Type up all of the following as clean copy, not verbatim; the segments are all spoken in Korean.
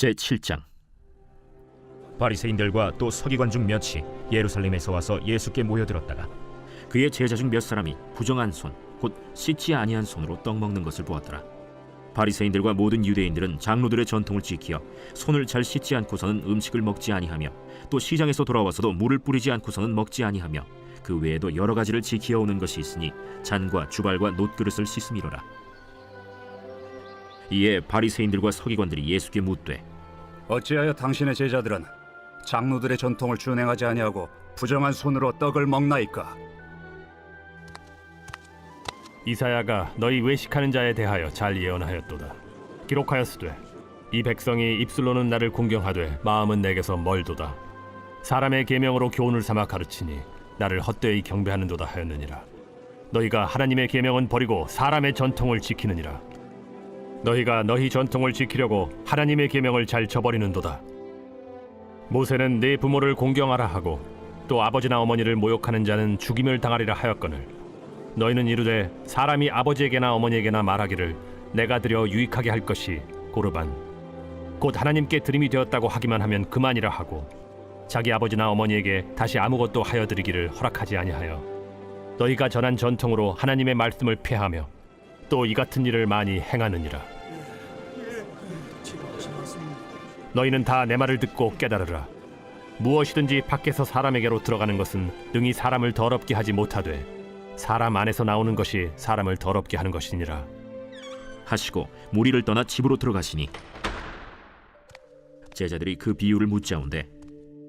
제7장. 바리새인들과 또 서기관 중 몇이 예루살렘에서 와서 예수께 모여들었다가 그의 제자 중 몇 사람이 부정한 손, 곧 씻지 아니한 손으로 떡 먹는 것을 보았더라. 바리새인들과 모든 유대인들은 장로들의 전통을 지키어 손을 잘 씻지 않고서는 음식을 먹지 아니하며 또 시장에서 돌아와서도 물을 뿌리지 않고서는 먹지 아니하며 그 외에도 여러 가지를 지키어 오는 것이 있으니 잔과 주발과 놋그릇을 씻음이로라. 이에 바리새인들과 서기관들이 예수께 묻되, 어찌하여 당신의 제자들은 장로들의 전통을 준행하지 아니하고 부정한 손으로 떡을 먹나이까? 이사야가 너희 외식하는 자에 대하여 잘 예언하였도다. 기록하였으되 이 백성이 입술로는 나를 공경하되 마음은 내게서 멀도다. 사람의 계명으로 교훈을 삼아 가르치니 나를 헛되이 경배하는도다 하였느니라. 너희가 하나님의 계명은 버리고 사람의 전통을 지키느니라. 너희가 너희 전통을 지키려고 하나님의 계명을 잘 저버리는도다. 모세는 네 부모를 공경하라 하고 또 아버지나 어머니를 모욕하는 자는 죽임을 당하리라 하였거늘 너희는 이르되 사람이 아버지에게나 어머니에게나 말하기를 내가 드려 유익하게 할 것이 고르반 곧 하나님께 드림이 되었다고 하기만 하면 그만이라 하고 자기 아버지나 어머니에게 다시 아무것도 하여 드리기를 허락하지 아니하여 너희가 전한 전통으로 하나님의 말씀을 폐하며 또 이 같은 일을 많이 행하느니라. 너희는 다 내 말을 듣고 깨달으라. 무엇이든지 밖에서 사람에게로 들어가는 것은 능히 사람을 더럽게 하지 못하되 사람 안에서 나오는 것이 사람을 더럽게 하는 것이니라 하시고 무리를 떠나 집으로 들어가시니 제자들이 그 비유를 묻자온데,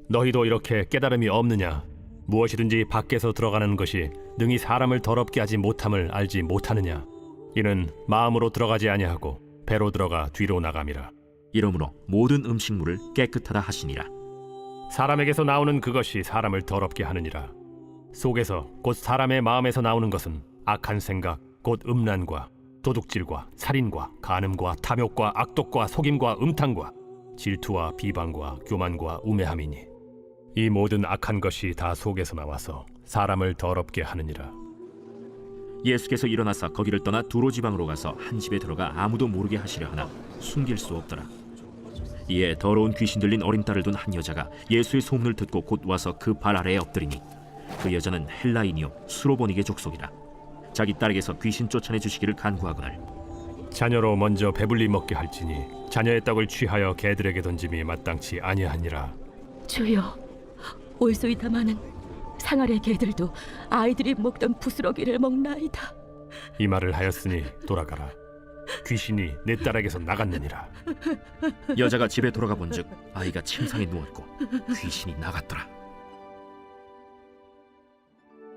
너희도 이렇게 깨달음이 없느냐? 무엇이든지 밖에서 들어가는 것이 능히 사람을 더럽게 하지 못함을 알지 못하느냐? 이는 마음으로 들어가지 아니하고 배로 들어가 뒤로 나감이라. 이러므로 모든 음식물을 깨끗하다 하시니라. 사람에게서 나오는 그것이 사람을 더럽게 하느니라. 속에서 곧 사람의 마음에서 나오는 것은 악한 생각 곧 음란과 도둑질과 살인과 간음과 탐욕과 악독과 속임과 음탕과 질투와 비방과 교만과 우매함이니 이 모든 악한 것이 다 속에서 나와서 사람을 더럽게 하느니라. 예수께서 일어나사 거기를 떠나 두로 지방으로 가서 한 집에 들어가 아무도 모르게 하시려 하나 숨길 수 없더라. 이에 더러운 귀신 들린 어린 딸을 둔 한 여자가 예수의 소문을 듣고 곧 와서 그 발 아래에 엎드리니 그 여자는 헬라인이요 수로보니게 족속이라. 자기 딸에게서 귀신 쫓아내 주시기를 간구하거늘 자녀로 먼저 배불리 먹게 할지니 자녀의 떡을 취하여 개들에게 던짐이 마땅치 아니하니라. 주여, 올소이다마는 상아래 개들도 아이들이 먹던 부스러기를 먹나이다. 이 말을 하였으니 돌아가라. 귀신이 내 딸에게서 나갔느니라. 여자가 집에 돌아가 본즉 아이가 침상에 누웠고 귀신이 나갔더라.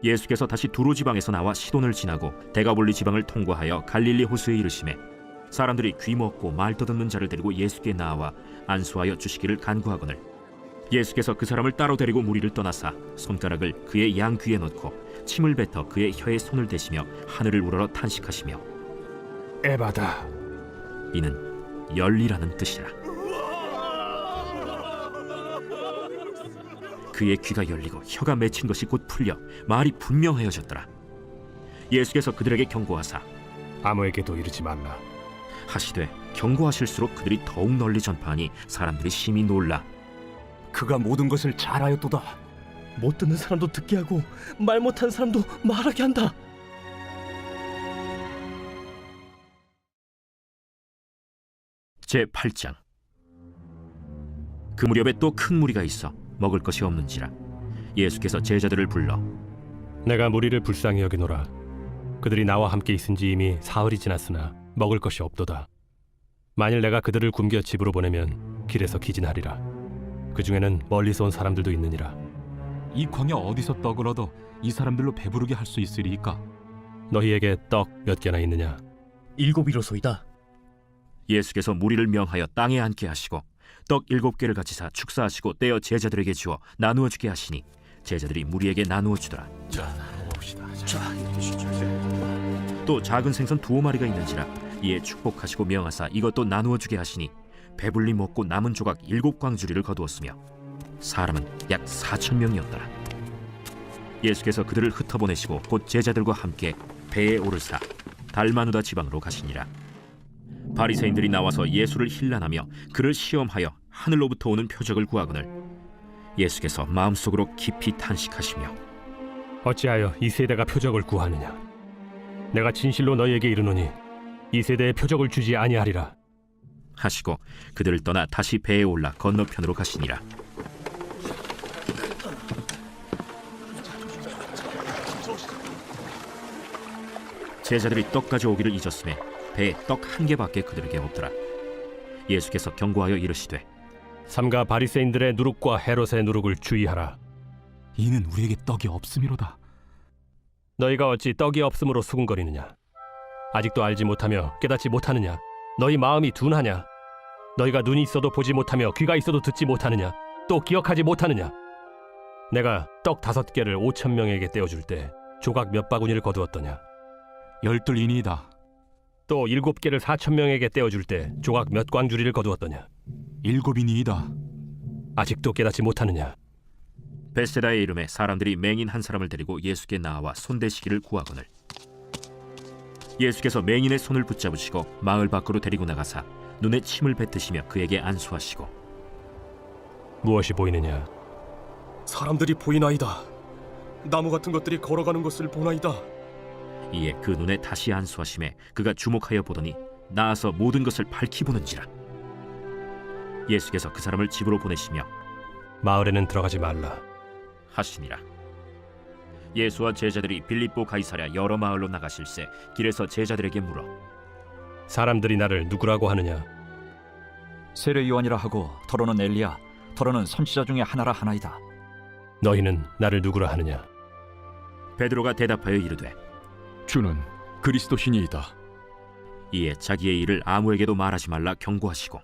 예수께서 다시 두로 지방에서 나와 시돈을 지나고 데가볼리 지방을 통과하여 갈릴리 호수에 이르시매 사람들이 귀 먹고 말 떠듣는 자를 데리고 예수께 나와 안수하여 주시기를 간구하거늘 예수께서 그 사람을 따로 데리고 무리를 떠나사 손가락을 그의 양 귀에 넣고 침을 뱉어 그의 혀에 손을 대시며 하늘을 우러러 탄식하시며 에바다, 이는 열리라는 뜻이라. 그의 귀가 열리고 혀가 맺힌 것이 곧 풀려 말이 분명하여졌더라. 예수께서 그들에게 경고하사 아무에게도 이르지 말라 하시되 경고하실수록 그들이 더욱 널리 전파하니 사람들이 심히 놀라 그가 모든 것을 잘하였도다. 못 듣는 사람도 듣게 하고 말 못하는 사람도 말하게 한다. 제8장. 그 무렵에 또 큰 무리가 있어 먹을 것이 없는지라 예수께서 제자들을 불러 내가 무리를 불쌍히 여기노라. 그들이 나와 함께 있은지 이미 사흘이 지났으나 먹을 것이 없도다. 만일 내가 그들을 굶겨 집으로 보내면 길에서 기진하리라. 그 중에는 멀리서 온 사람들도 있느니라. 이 광야 어디서 떡을 얻어 이 사람들로 배부르게 할 수 있으리이까? 너희에게 떡 몇 개나 있느냐? 7이로소이다. 예수께서 무리를 명하여 땅에 앉게 하시고 떡 7개를 가지사 축사하시고 떼어 제자들에게 주어 나누어 주게 하시니 제자들이 무리에게 나누어 주더라. 또 작은 생선 2마리가 있는지라 이에 축복하시고 명하사 이것도 나누어 주게 하시니 배불리 먹고 남은 조각 7광주리를 거두었으며 사람은 약 4,000명이었더라. 예수께서 그들을 흩어보내시고 곧 제자들과 함께 배에 오르사 달마누다 지방으로 가시니라. 바리새인들이 나와서 예수를 힐난하며 그를 시험하여 하늘로부터 오는 표적을 구하거늘 예수께서 마음속으로 깊이 탄식하시며 어찌하여 이 세대가 표적을 구하느냐? 내가 진실로 너희에게 이르노니 이 세대에 표적을 주지 아니하리라. 하시고 그들을 떠나 다시 배에 올라 건너편으로 가시니라. 제자들이 떡 가져오기를 잊었음에 배에 떡 한 개밖에 그들에게 없더라. 예수께서 경고하여 이르시되 삼가 바리새인들의 누룩과 헤롯의 누룩을 주의하라. 이는 우리에게 떡이 없음이로다. 너희가 어찌 떡이 없음으로 수군거리느냐? 아직도 알지 못하며 깨닫지 못하느냐? 너희 마음이 둔하냐? 너희가 눈이 있어도 보지 못하며 귀가 있어도 듣지 못하느냐? 또 기억하지 못하느냐? 내가 떡 5개를 5,000명에게 떼어줄 때 조각 몇 바구니를 거두었더냐? 12이니이다. 또 7개를 4,000명에게 떼어줄 때 조각 몇 광주리를 거두었더냐? 7이니이다. 아직도 깨닫지 못하느냐? 베세다의 이름에 사람들이 맹인 한 사람을 데리고 예수께 나와 손대시기를 구하거늘 예수께서 맹인의 손을 붙잡으시고 마을 밖으로 데리고 나가사 눈에 침을 뱉으시며 그에게 안수하시고 무엇이 보이느냐? 사람들이 보이나이다. 나무 같은 것들이 걸어가는 것을 보나이다. 이에 그 눈에 다시 안수하심에 그가 주목하여 보더니 나아서 모든 것을 밝히 보는지라. 예수께서 그 사람을 집으로 보내시며 마을에는 들어가지 말라. 하시니라. 예수와 제자들이 빌립보 가이사랴 여러 마을로 나가실새 길에서 제자들에게 물어 사람들이 나를 누구라고 하느냐? 세례 요한이라 하고 더러는 엘리야, 더러는 선지자 중에 하나라 하나이다. 너희는 나를 누구라 하느냐? 베드로가 대답하여 이르되 주는 그리스도시니이다. 이에 자기의 일을 아무에게도 말하지 말라 경고하시고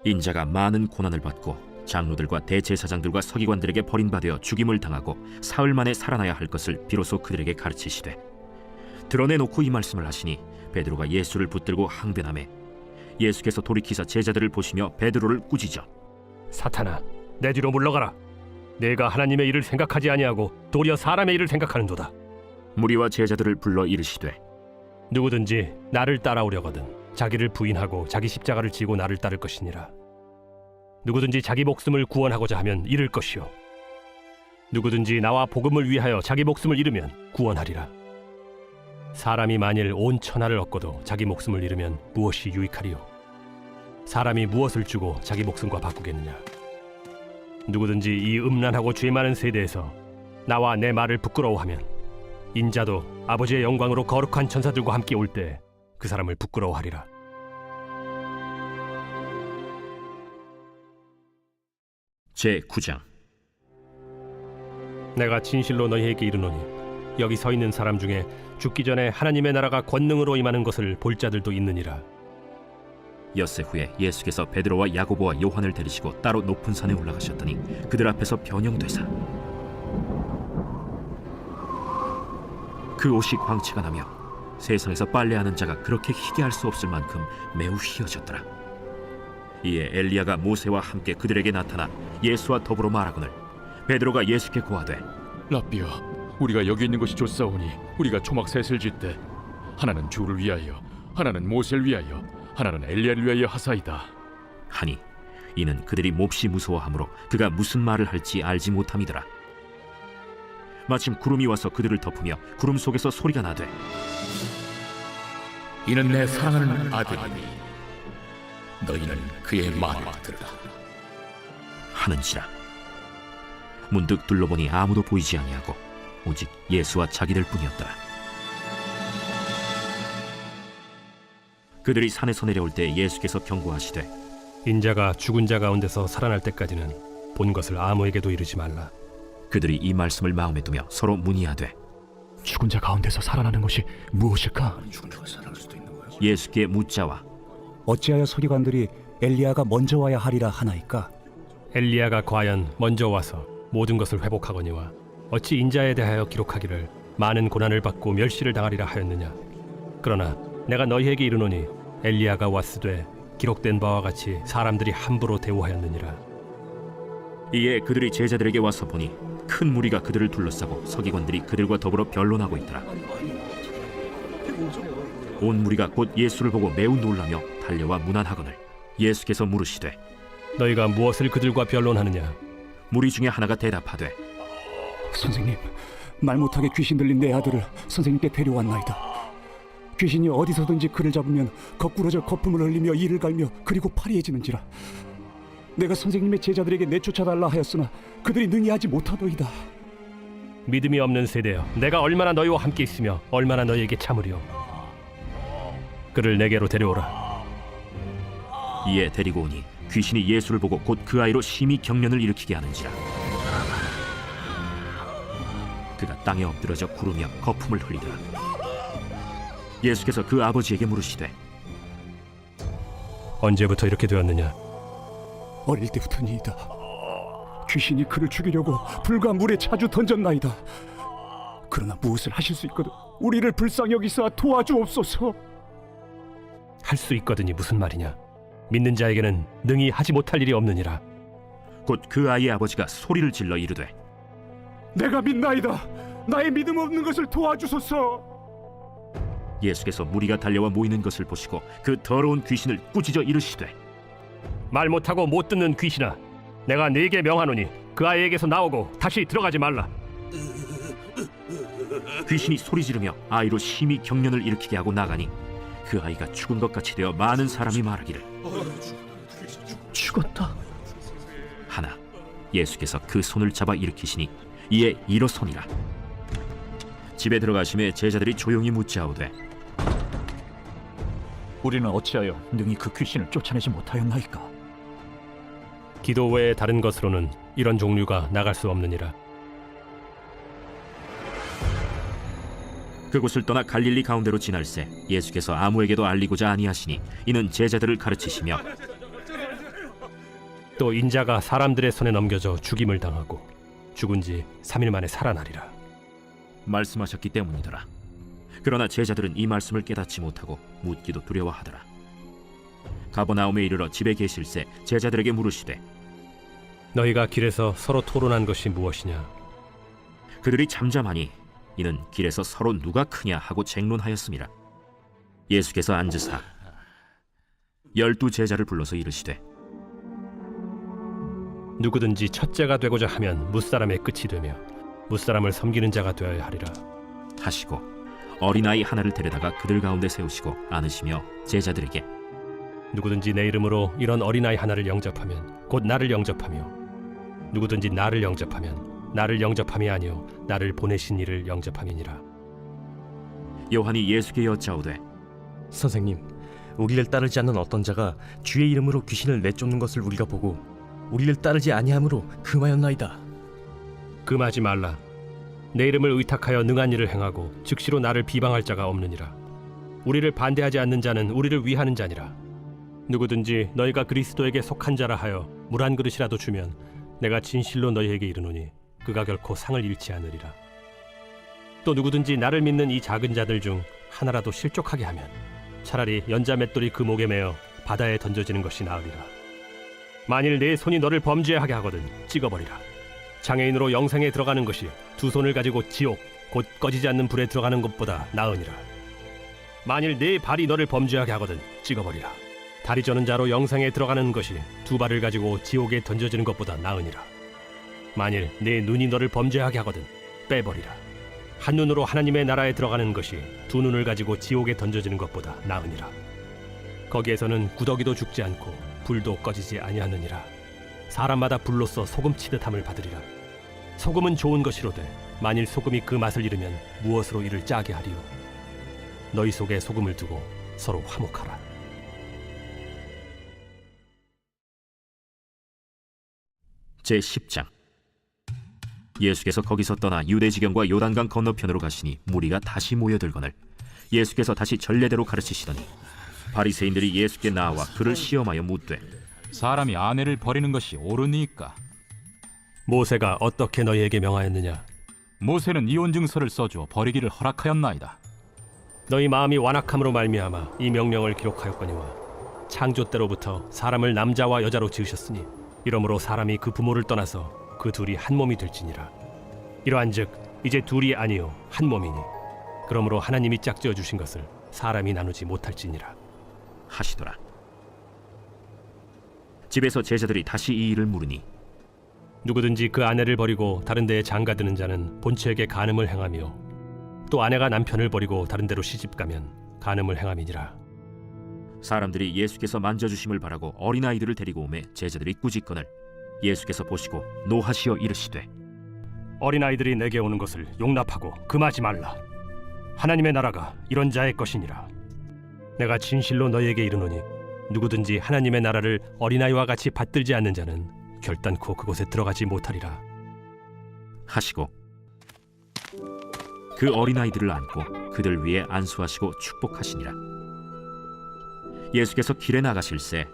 인자가 많은 고난을 받고 장로들과 대제사장들과 서기관들에게 버림받아 죽임을 당하고 사흘 만에 살아나야 할 것을 비로소 그들에게 가르치시되 드러내놓고 이 말씀을 하시니 베드로가 예수를 붙들고 항변하매 예수께서 돌이키사 제자들을 보시며 베드로를 꾸짖어 사탄아, 내 뒤로 물러가라. 내가 하나님의 일을 생각하지 아니하고 도리어 사람의 일을 생각하는도다. 무리와 제자들을 불러 이르시되 누구든지 나를 따라오려거든 자기를 부인하고 자기 십자가를 지고 나를 따를 것이니라. 누구든지 자기 목숨을 구원하고자 하면 잃을 것이요 누구든지 나와 복음을 위하여 자기 목숨을 잃으면 구원하리라. 사람이 만일 온 천하를 얻고도 자기 목숨을 잃으면 무엇이 유익하리요? 사람이 무엇을 주고 자기 목숨과 바꾸겠느냐? 누구든지 이 음란하고 죄 많은 세대에서 나와 내 말을 부끄러워하면 인자도 아버지의 영광으로 거룩한 천사들과 함께 올 때 그 사람을 부끄러워하리라. 제9장 내가 진실로 너희에게 이르노니 여기 서 있는 사람 중에 죽기 전에 하나님의 나라가 권능으로 임하는 것을 볼 자들도 있느니라. 엿새 후에 예수께서 베드로와 야고보와 요한을 데리시고 따로 높은 산에 올라가셨더니 그들 앞에서 변형되사 그 옷이 광채가 나며 세상에서 빨래하는 자가 그렇게 희게 할 수 없을 만큼 매우 희어졌더라. 이에 엘리야가 모세와 함께 그들에게 나타나 예수와 더불어 말하거늘 베드로가 예수께 고하되 라삐여, 우리가 여기 있는 것이 좋사오니 우리가 초막 셋을 짓되 하나는 주를 위하여, 하나는 모세를 위하여, 하나는 엘리야를 위하여 하사이다. 하니 이는 그들이 몹시 무서워하므로 그가 무슨 말을 할지 알지 못함이더라. 마침 구름이 와서 그들을 덮으며 구름 속에서 소리가 나되 이는 내 사랑하는 아들이니 너희는 그의 말을 들으라 하는지라. 문득 둘러보니 아무도 보이지 아니하고 오직 예수와 자기들 뿐이었더라. 그들이 산에서 내려올 때 예수께서 경고하시되 인자가 죽은 자 가운데서 살아날 때까지는 본 것을 아무에게도 이르지 말라. 그들이 이 말씀을 마음에 두며 서로 문의하되 죽은 자 가운데서 살아나는 것이 무엇일까? 예수께 묻자와 어찌하여 서기관들이 엘리야가 먼저 와야 하리라 하나이까? 엘리야가 과연 먼저 와서 모든 것을 회복하거니와 어찌 인자에 대하여 기록하기를 많은 고난을 받고 멸시를 당하리라 하였느냐? 그러나 내가 너희에게 이르노니 엘리야가 왔으되 기록된 바와 같이 사람들이 함부로 대우하였느니라. 이에 그들이 제자들에게 와서 보니 큰 무리가 그들을 둘러싸고 서기관들이 그들과 더불어 변론하고 있더라. 온 무리가 곧 예수를 보고 매우 놀라며 달려와 문안하거늘 예수께서 물으시되 너희가 무엇을 그들과 변론하느냐? 무리 중에 하나가 대답하되 선생님, 말 못하게 귀신 들린 내 아들을 선생님께 데려왔나이다. 귀신이 어디서든지 그를 잡으면 거꾸러져 거품을 흘리며 이를 갈며 그리고 파리해지는지라. 내가 선생님의 제자들에게 내쫓아달라 하였으나 그들이 능히 하지 못하더이다. 믿음이 없는 세대여, 내가 얼마나 너희와 함께 있으며 얼마나 너희에게 참으리요. 그를 내게로 데려오라. 이에 데리고 오니 귀신이 예수를 보고 곧 그 아이로 심히 경련을 일으키게 하는지라. 그가 땅에 엎드러져 구르며 거품을 흘리더라. 예수께서 그 아버지에게 물으시되 언제부터 이렇게 되었느냐? 어릴 때부터니이다. 귀신이 그를 죽이려고 불과 물에 자주 던졌나이다. 그러나 무엇을 하실 수 있거든 우리를 불쌍히 여기사 도와주옵소서. 할 수 있거든이 무슨 말이냐? 믿는 자에게는 능히 하지 못할 일이 없느니라. 곧 그 아이의 아버지가 소리를 질러 이르되 내가 믿나이다. 나의 믿음 없는 것을 도와주소서. 예수께서 무리가 달려와 모이는 것을 보시고 그 더러운 귀신을 꾸짖어 이르시되 말 못하고 못 듣는 귀신아, 내가 네게 명하노니 그 아이에게서 나오고 다시 들어가지 말라. 귀신이 소리 지르며 아이로 심히 경련을 일으키게 하고 나가니 그 아이가 죽은 것 같이 되어 많은 사람이 말하기를 죽었다. 하나 예수께서 그 손을 잡아 일으키시니 이에 일어서니라. 집에 들어가심에 제자들이 조용히 묻자오되 우리는 어찌하여 능히 그 귀신을 쫓아내지 못하였나이까? 기도 외에 다른 것으로는 이런 종류가 나갈 수 없느니라. 그곳을 떠나 갈릴리 가운데로 지날새 예수께서 아무에게도 알리고자 아니하시니 이는 제자들을 가르치시며 또 인자가 사람들의 손에 넘겨져 죽임을 당하고 죽은 지 3일 만에 살아나리라. 말씀하셨기 때문이더라. 그러나 제자들은 이 말씀을 깨닫지 못하고 묻기도 두려워하더라. 가버나움에 이르러 집에 계실새 제자들에게 물으시되 너희가 길에서 서로 토론한 것이 무엇이냐? 그들이 잠잠하니 이는 길에서 서로 누가 크냐 하고 쟁론하였음이라. 예수께서 앉으사 12 제자를 불러서 이르시되 누구든지 첫째가 되고자 하면 무사람의 끝이 되며 무사람을 섬기는 자가 되어야 하리라. 하시고 어린아이 하나를 데려다가 그들 가운데 세우시고 안으시며 제자들에게 누구든지 내 이름으로 이런 어린아이 하나를 영접하면 곧 나를 영접하며 누구든지 나를 영접하면 나를 영접함이 아니요 나를 보내신 이를 영접함이니라. 요한이 예수께 여짜오되 선생님, 우리를 따르지 않는 어떤 자가 주의 이름으로 귀신을 내쫓는 것을 우리가 보고 우리를 따르지 아니함으로 금하였나이다. 금하지 말라. 내 이름을 의탁하여 능한 일을 행하고 즉시로 나를 비방할 자가 없느니라. 우리를 반대하지 않는 자는 우리를 위하는 자니라. 누구든지 너희가 그리스도에게 속한 자라 하여 물 한 그릇이라도 주면 내가 진실로 너희에게 이르노니 그가 결코 상을 잃지 않으리라. 또 누구든지 나를 믿는 이 작은 자들 중 하나라도 실족하게 하면 차라리 연자 맷돌이 그 목에 매어 바다에 던져지는 것이 나으리라. 만일 내 손이 너를 범죄하게 하거든 찍어버리라. 장애인으로 영생에 들어가는 것이 두 손을 가지고 지옥 곧 꺼지지 않는 불에 들어가는 것보다 나으니라. 만일 내 발이 너를 범죄하게 하거든 찍어버리라. 다리 저는 자로 영생에 들어가는 것이 두 발을 가지고 지옥에 던져지는 것보다 나으니라. 만일 내 눈이 너를 범죄하게 하거든 빼버리라. 한 눈으로 하나님의 나라에 들어가는 것이 두 눈을 가지고 지옥에 던져지는 것보다 나으니라. 거기에서는 구더기도 죽지 않고 불도 꺼지지 아니하느니라. 사람마다 불로써 소금 치듯함을 받으리라. 소금은 좋은 것이로되 만일 소금이 그 맛을 잃으면 무엇으로 이를 짜게 하리요? 너희 속에 소금을 두고 서로 화목하라. 제10장. 예수께서 거기서 떠나 유대지경과 요단강 건너편으로 가시니 무리가 다시 모여들거늘 예수께서 다시 전례대로 가르치시더니 바리새인들이 예수께 나와 그를 시험하여 묻되 사람이 아내를 버리는 것이 옳으니까? 모세가 어떻게 너희에게 명하였느냐? 모세는 이혼 증서를 써주어 버리기를 허락하였나이다. 너희 마음이 완악함으로 말미암아 이 명령을 기록하였거니와 창조 때로부터 사람을 남자와 여자로 지으셨으니 이러므로 사람이 그 부모를 떠나서 그 둘이 한 몸이 될지니라. 이러한즉 이제 둘이 아니요 한 몸이니 그러므로 하나님이 짝지어 주신 것을 사람이 나누지 못할지니라. 하시더라. 집에서 제자들이 다시 이 일을 물으니 누구든지 그 아내를 버리고 다른 데에 장가드는 자는 본처에게 간음을 행하며 또 아내가 남편을 버리고 다른 데로 시집가면 간음을 행함이니라. 사람들이 예수께서 만져주심을 바라고 어린아이들을 데리고 오매 제자들이 꾸짖거늘 예수께서 보시고 노하시어 이르시되 어린아이들이 내게 오는 것을 용납하고 금하지 말라. 하나님의 나라가 이런 자의 것이니라. 내가 진실로 너희에게 이르노니 누구든지 하나님의 나라를 어린아이와 같이 받들지 않는 자는 결단코 그곳에 들어가지 못하리라. 하시고 그 어린아이들을 안고 그들 위에 안수하시고 축복하시니라. 예수께서 길에 나가실새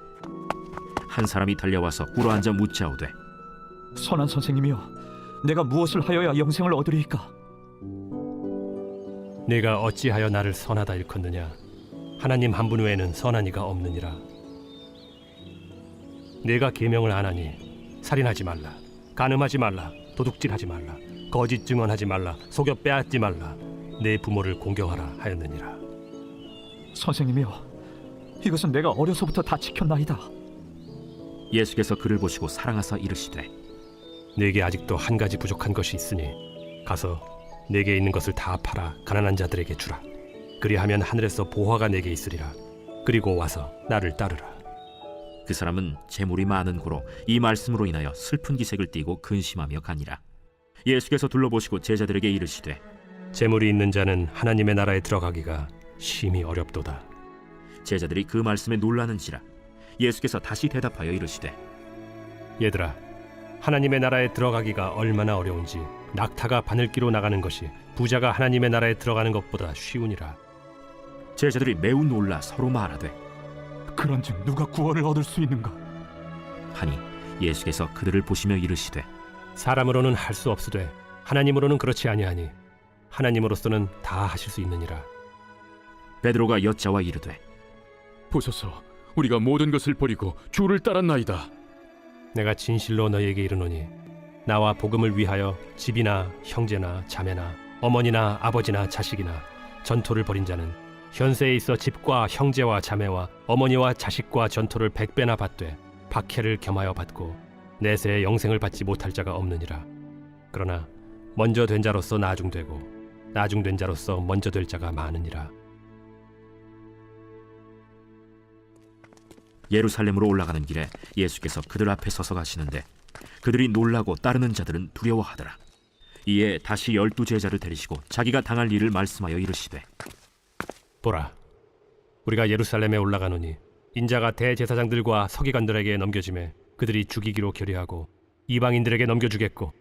한 사람이 달려와서 꿇어앉아 묻자오되 선한 선생님이여, 내가 무엇을 하여야 영생을 얻으리이까? 네가 어찌하여 나를 선하다 일컫느냐? 하나님 한 분 외에는 선한 이가 없느니라. 네가 계명을 안 하니 살인하지 말라, 간음하지 말라, 도둑질하지 말라, 거짓 증언하지 말라, 속여 빼앗지 말라, 내 부모를 공경하라 하였느니라. 선생님이여, 이것은 내가 어려서부터 다 지켰나이다. 예수께서 그를 보시고 사랑하사 이르시되 네게 아직도 한 가지 부족한 것이 있으니 가서 네게 있는 것을 다 팔아 가난한 자들에게 주라. 그리하면 하늘에서 보화가 네게 있으리라. 그리고 와서 나를 따르라. 그 사람은 재물이 많은 고로 이 말씀으로 인하여 슬픈 기색을 띠고 근심하며 가니라. 예수께서 둘러보시고 제자들에게 이르시되 재물이 있는 자는 하나님의 나라에 들어가기가 심히 어렵도다. 제자들이 그 말씀에 놀라는지라. 예수께서 다시 대답하여 이르시되 얘들아, 하나님의 나라에 들어가기가 얼마나 어려운지 낙타가 바늘기로 나가는 것이 부자가 하나님의 나라에 들어가는 것보다 쉬우니라. 제자들이 매우 놀라 서로 말하되 그런즉 누가 구원을 얻을 수 있는가? 하니 예수께서 그들을 보시며 이르시되 사람으로는 할 수 없으되 하나님으로는 그렇지 아니하니 하나님으로서는 다 하실 수 있느니라. 베드로가 여짜와 이르되 보소서, 우리가 모든 것을 버리고 주를 따랐나이다. 내가 진실로 너희에게 이르노니 나와 복음을 위하여 집이나 형제나 자매나 어머니나 아버지나 자식이나 전토를 벌인 자는 현세에 있어 집과 형제와 자매와 어머니와 자식과 전토를 100배나 받되 박해를 겸하여 받고 내세에 영생을 받지 못할 자가 없느니라. 그러나 먼저 된 자로서 나중되고 나중된 자로서 먼저 될 자가 많으니라. 예루살렘으로 올라가는 길에 예수께서 그들 앞에 서서 가시는데 그들이 놀라고 따르는 자들은 두려워하더라. 이에 다시 12 제자를 데리시고 자기가 당할 일을 말씀하여 이르시되 보라, 우리가 예루살렘에 올라가노니 인자가 대제사장들과 서기관들에게 넘겨지매 그들이 죽이기로 결의하고 이방인들에게 넘겨주겠고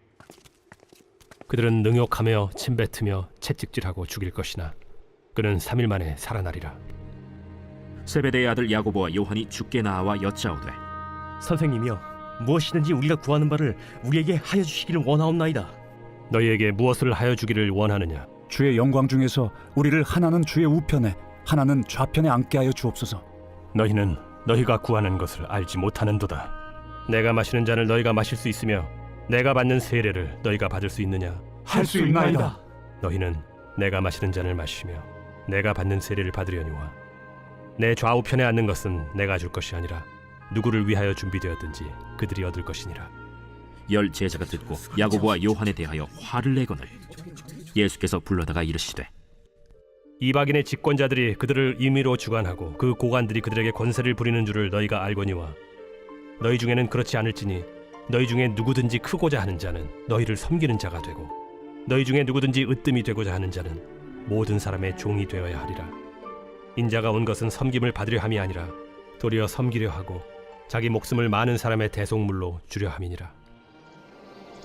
그들은 능욕하며 침뱉으며 채찍질하고 죽일 것이나 그는 3일 만에 살아나리라. 세베대의 아들 야고보와 요한이 주께 나와 여짜오되 선생님이여, 무엇이든지 우리가 구하는 바를 우리에게 하여 주시기를 원하옵나이다. 너희에게 무엇을 하여 주기를 원하느냐? 주의 영광 중에서 우리를 하나는 주의 우편에 하나는 좌편에 앉게 하여 주옵소서. 너희는 너희가 구하는 것을 알지 못하는도다. 내가 마시는 잔을 너희가 마실 수 있으며 내가 받는 세례를 너희가 받을 수 있느냐? 할 수 있나이다. 너희는 내가 마시는 잔을 마시며 내가 받는 세례를 받으려니와 내 좌우편에 앉는 것은 내가 줄 것이 아니라 누구를 위하여 준비되었든지 그들이 얻을 것이니라. 10 제자가 듣고 야고보와 요한에 대하여 화를 내거늘 예수께서 불러다가 이르시되 이방인의 집권자들이 그들을 임의로 주관하고 그 고관들이 그들에게 권세를 부리는 줄을 너희가 알거니와 너희 중에는 그렇지 않을지니 너희 중에 누구든지 크고자 하는 자는 너희를 섬기는 자가 되고 너희 중에 누구든지 으뜸이 되고자 하는 자는 모든 사람의 종이 되어야 하리라. 인자가 온 것은 섬김을 받으려 함이 아니라 도리어 섬기려 하고 자기 목숨을 많은 사람의 대속물로 주려 함이니라.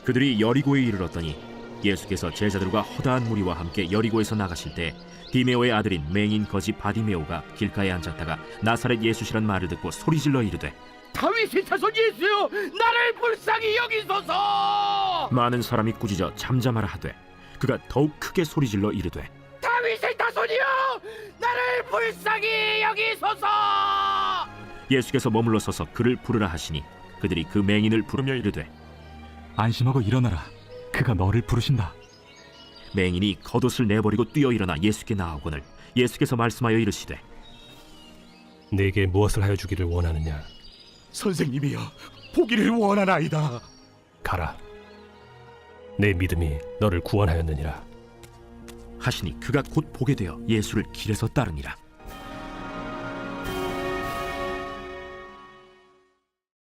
그들이 여리고에 이르렀더니 예수께서 제자들과 허다한 무리와 함께 여리고에서 나가실 때 디메오의 아들인 맹인 거지 바디메오가 길가에 앉았다가 나사렛 예수시란 말을 듣고 소리질러 이르되 다윗의 자손 예수여, 나를 불쌍히 여기소서. 많은 사람이 꾸짖어 잠잠하라 하되 그가 더욱 크게 소리질러 이르되 다윗의 자손이여, 나를 불쌍히 여기소서. 예수께서 머물러 서서 그를 부르라 하시니 그들이 그 맹인을 부르며 이르되 안심하고 일어나라. 그가 너를 부르신다. 맹인이 겉옷을 내버리고 뛰어 일어나 예수께 나아오거늘 예수께서 말씀하여 이르시되 내게 무엇을 하여 주기를 원하느냐? 선생님이여, 보기를 원하나이다. 가라. 내 믿음이 너를 구원하였느니라. 하시니 그가 곧 보게 되어 예수를 길에서 따르니라.